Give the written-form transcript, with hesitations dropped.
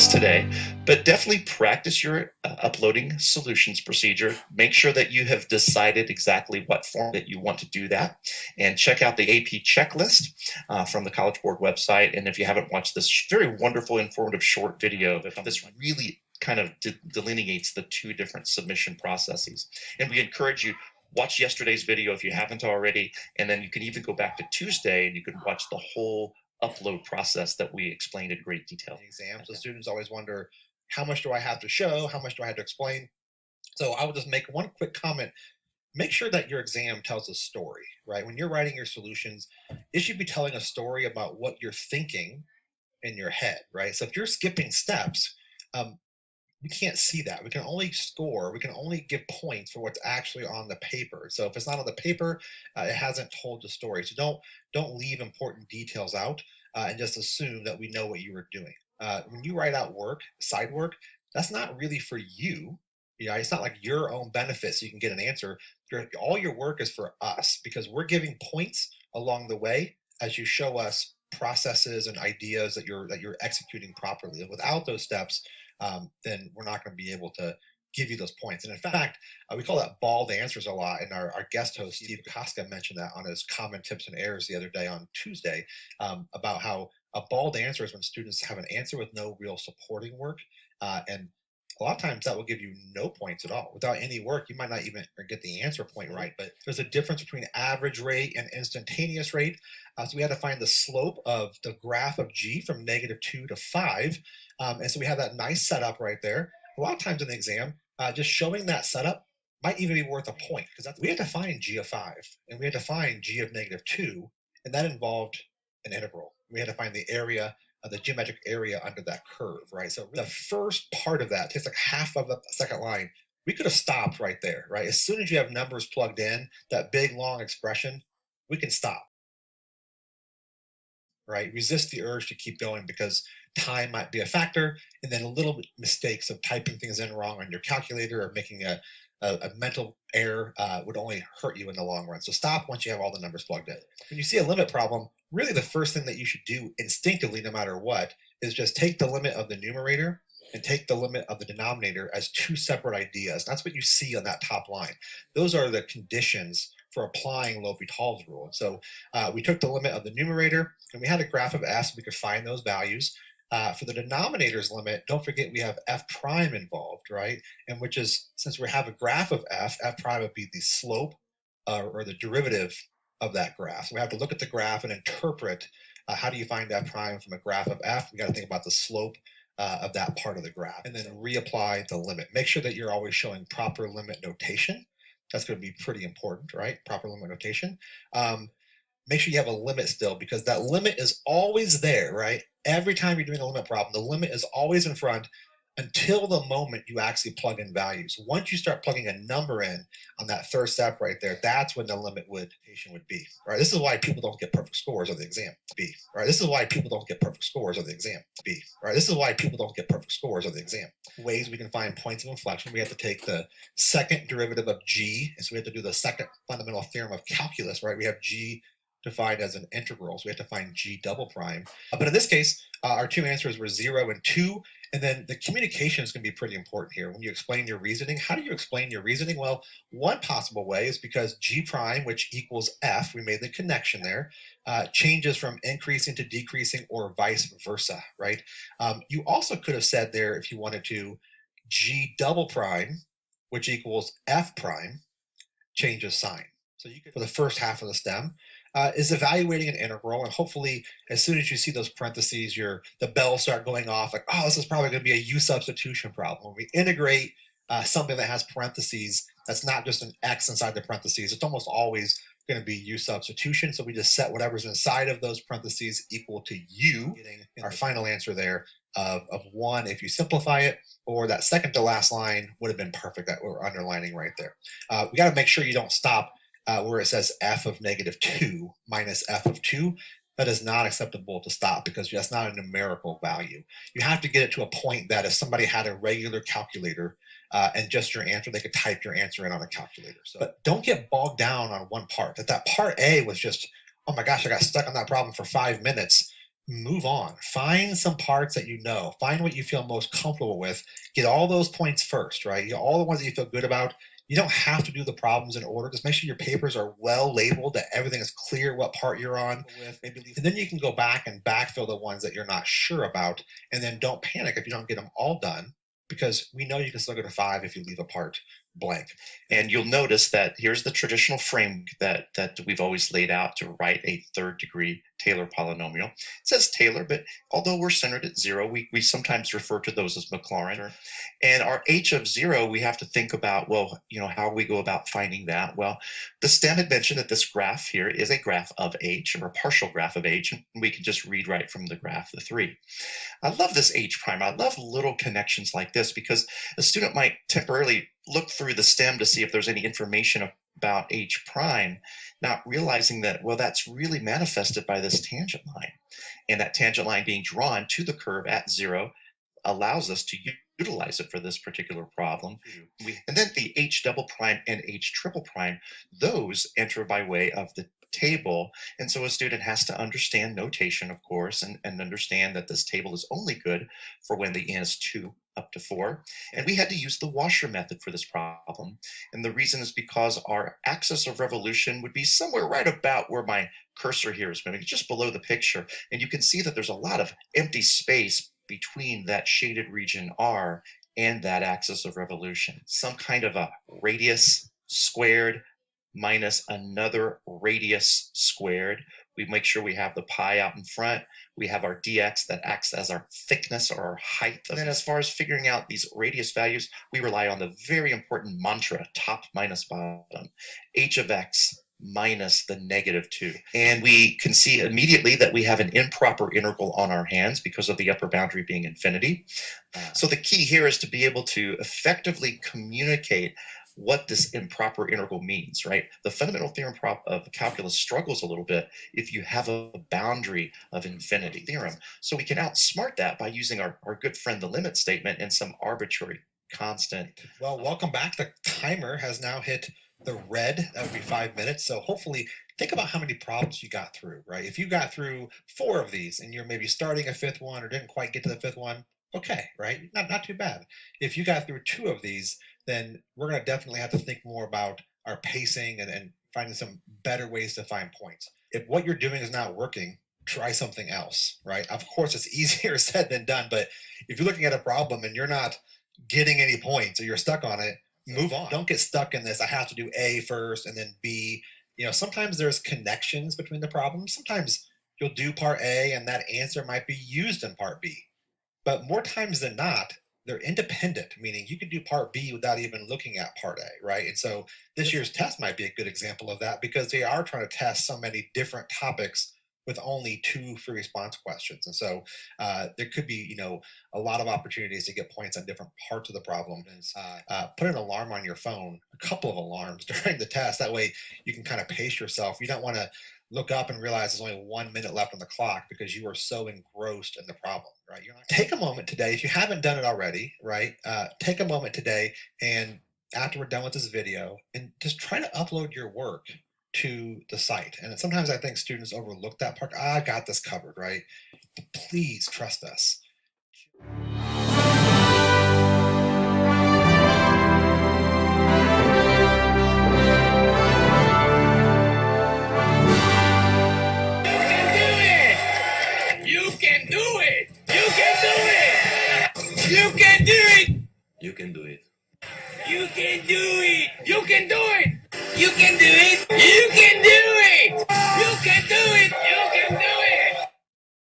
this today, but definitely practice your uploading solutions procedure. Make sure that you have decided exactly what form that you want to do that, and check out the AP checklist from the College Board website. And if you haven't watched this very wonderful, informative short video, this really kind of delineates the two different submission processes. And we encourage you, watch yesterday's video if you haven't already, and then you can even go back to Tuesday and you can watch the whole upload process that we explained in great detail. Exams, so students always wonder, how much do I have to show? How much do I have to explain? So I will just make one quick comment. Make sure that your exam tells a story, right? When you're writing your solutions, it should be telling a story about what you're thinking in your head, right? So if you're skipping steps, we can't see that. We can only score, we can only give points for what's actually on the paper. So if it's not on the paper, it hasn't told the story. So don't leave important details out and just assume that we know what you were doing. When you write out work, side work, that's not really for you. It's not like your own benefit so you can get an answer. All your work is for us because we're giving points along the way as you show us processes and ideas that you're executing properly. And without those steps, then we're not going to be able to give you those points. And in fact, we call that bald answers a lot. And our guest host, Steve Koska, mentioned that on his common tips and errors the other day on Tuesday about how a bald answer is when students have an answer with no real supporting work. And a lot of times that will give you no points at all. Without any work, you might not even get the answer point right. But there's a difference between average rate and instantaneous rate. So we had to find the slope of the graph of G from -2 to 5. And so we have that nice setup right there. A lot of times in the exam, just showing that setup might even be worth a point because we had to find G of 5 and we had to find G of -2, and that involved an integral. We had to find the area, the geometric area under that curve, right? So the first part of that takes like half of the second line. We could have stopped right there, right? As soon as you have numbers plugged in, that big long expression, we can stop, right? Resist the urge to keep going because time might be a factor, and then little mistakes of typing things in wrong on your calculator or making a mental error would only hurt you in the long run. So stop once you have all the numbers plugged in. When you see a limit problem, really the first thing that you should do instinctively, no matter what, is just take the limit of the numerator and take the limit of the denominator as two separate ideas. That's what you see on that top line. Those are the conditions for applying L'Hopital's rule. And so we took the limit of the numerator and we had a graph of s. We could find those values. For the denominator's limit, don't forget we have f prime involved, right? And which is, since we have a graph of f prime would be the slope or the derivative of that graph. So we have to look at the graph and interpret how do you find f prime from a graph of f. We got to think about the slope of that part of the graph and then reapply the limit. Make sure that you're always showing proper limit notation. That's going to be pretty important, right? Proper limit notation. Make sure you have a limit still because that limit is always there, right? Every time you're doing a limit problem, the limit is always in front until the moment you actually plug in values. Once you start plugging a number in on that third step right there, that's when the limit would be, right? This is why people don't get perfect scores on the exam. Right? This is why people don't get perfect scores on the exam. Right? This is why people don't get perfect scores on the exam. Ways we can find points of inflection. We have to take the second derivative of G, and so we have to do the second fundamental theorem of calculus, right? We have G defined as an integral, so we have to find G double prime. But in this case, our two answers were 0 and 2, and then the communication is going to be pretty important here. When you explain your reasoning, how do you explain your reasoning? Well, one possible way is because G prime, which equals F, we made the connection there, changes from increasing to decreasing or vice versa, right? You also could have said there, if you wanted to, G double prime, which equals F prime, changes sign. So you could, for the first half of the stem, is evaluating an integral, and hopefully as soon as you see those parentheses, the bells start going off like, oh, this is probably going to be a U substitution problem. When we integrate something that has parentheses, that's not just an X inside the parentheses, it's almost always going to be U substitution. So we just set whatever's inside of those parentheses equal to U, getting our final answer there of 1 if you simplify it, or that second to last line would have been perfect that we're underlining right there. We got to make sure you don't stop where it says f of -2 minus f of 2. That is not acceptable to stop because that's not a numerical value. You have to get it to a point that if somebody had a regular calculator and just your answer, they could type your answer in on a calculator. So, but don't get bogged down on one part. That part A was just, oh my gosh, I got stuck on that problem for 5 minutes. move on. Find some parts that you know. Find what you feel most comfortable with. Get all those points first, right? All the ones that you feel good about. You don't have to do the problems in order. Just make sure your papers are well labeled, that everything is clear what part you're on with. And then you can go back and backfill the ones that you're not sure about. And then don't panic if you don't get them all done, because we know you can still get a 5 if you leave a part blank. And you'll notice that here's the traditional frame that we've always laid out to write a third degree Taylor polynomial. It says Taylor, but although we're centered at 0, we sometimes refer to those as Maclaurin. And our h of 0, we have to think about, well, how we go about finding that. Well, the STEM had mentioned that this graph here is a graph of h, or a partial graph of h, and we can just read right from the graph the 3. I love this h prime. I love little connections like this, because a student might temporarily look through the STEM to see if there's any information about h prime, not realizing that, well, that's really manifested by this tangent line. And that tangent line being drawn to the curve at 0 allows us to utilize it for this particular problem. And then the h double prime and h triple prime, those enter by way of the table. And so a student has to understand notation, of course, and understand that this table is only good for when the n is 2 up to 4. And we had to use the washer method for this problem. And the reason is because our axis of revolution would be somewhere right about where my cursor here is moving, just below the picture. And you can see that there's a lot of empty space between that shaded region R and that axis of revolution. Some kind of a radius squared minus another radius squared. We make sure we have the pi out in front. We have our dx that acts as our thickness or our height. And then as far as figuring out these radius values, we rely on the very important mantra, top minus bottom, h of x minus the -2. And we can see immediately that we have an improper integral on our hands because of the upper boundary being infinity. So the key here is to be able to effectively communicate what this improper integral means, right? The fundamental theorem of calculus struggles a little bit if you have a boundary of infinity theorem. So we can outsmart that by using our good friend the limit statement and some arbitrary constant. Well, welcome back. The timer has now hit the red. That would be 5 minutes. So hopefully think about how many problems you got through, right? If you got through 4 of these and you're maybe starting a 5th one or didn't quite get to the 5th one, okay, right? Not too bad. If you got through 2 of these, then we're going to definitely have to think more about our pacing and finding some better ways to find points. If what you're doing is not working, try something else, right? Of course, it's easier said than done, but if you're looking at a problem and you're not getting any points or you're stuck on it, move on. Don't get stuck in this. I have to do A first and then B. Sometimes there's connections between the problems. Sometimes you'll do part A and that answer might be used in part B. But more times than not, they're independent, meaning you can do part B without even looking at part A, right? And so this year's test might be a good example of that, because they are trying to test so many different topics with only 2 free response questions. And so there could be, a lot of opportunities to get points on different parts of the problem. Put an alarm on your phone, a couple of alarms during the test. That way you can kind of pace yourself. You don't want to look up and realize there's only 1 minute left on the clock because you are so engrossed in the problem, right? Take a moment today, if you haven't done it already, right? Take a moment today, and after we're done with this video, and just try to upload your work to the site. And sometimes I think students overlook that part. I got this covered, right? But please trust us. You can do it! You can do it! You can do it! You can do it! You can do it! You can do it! You can do it! You can do it!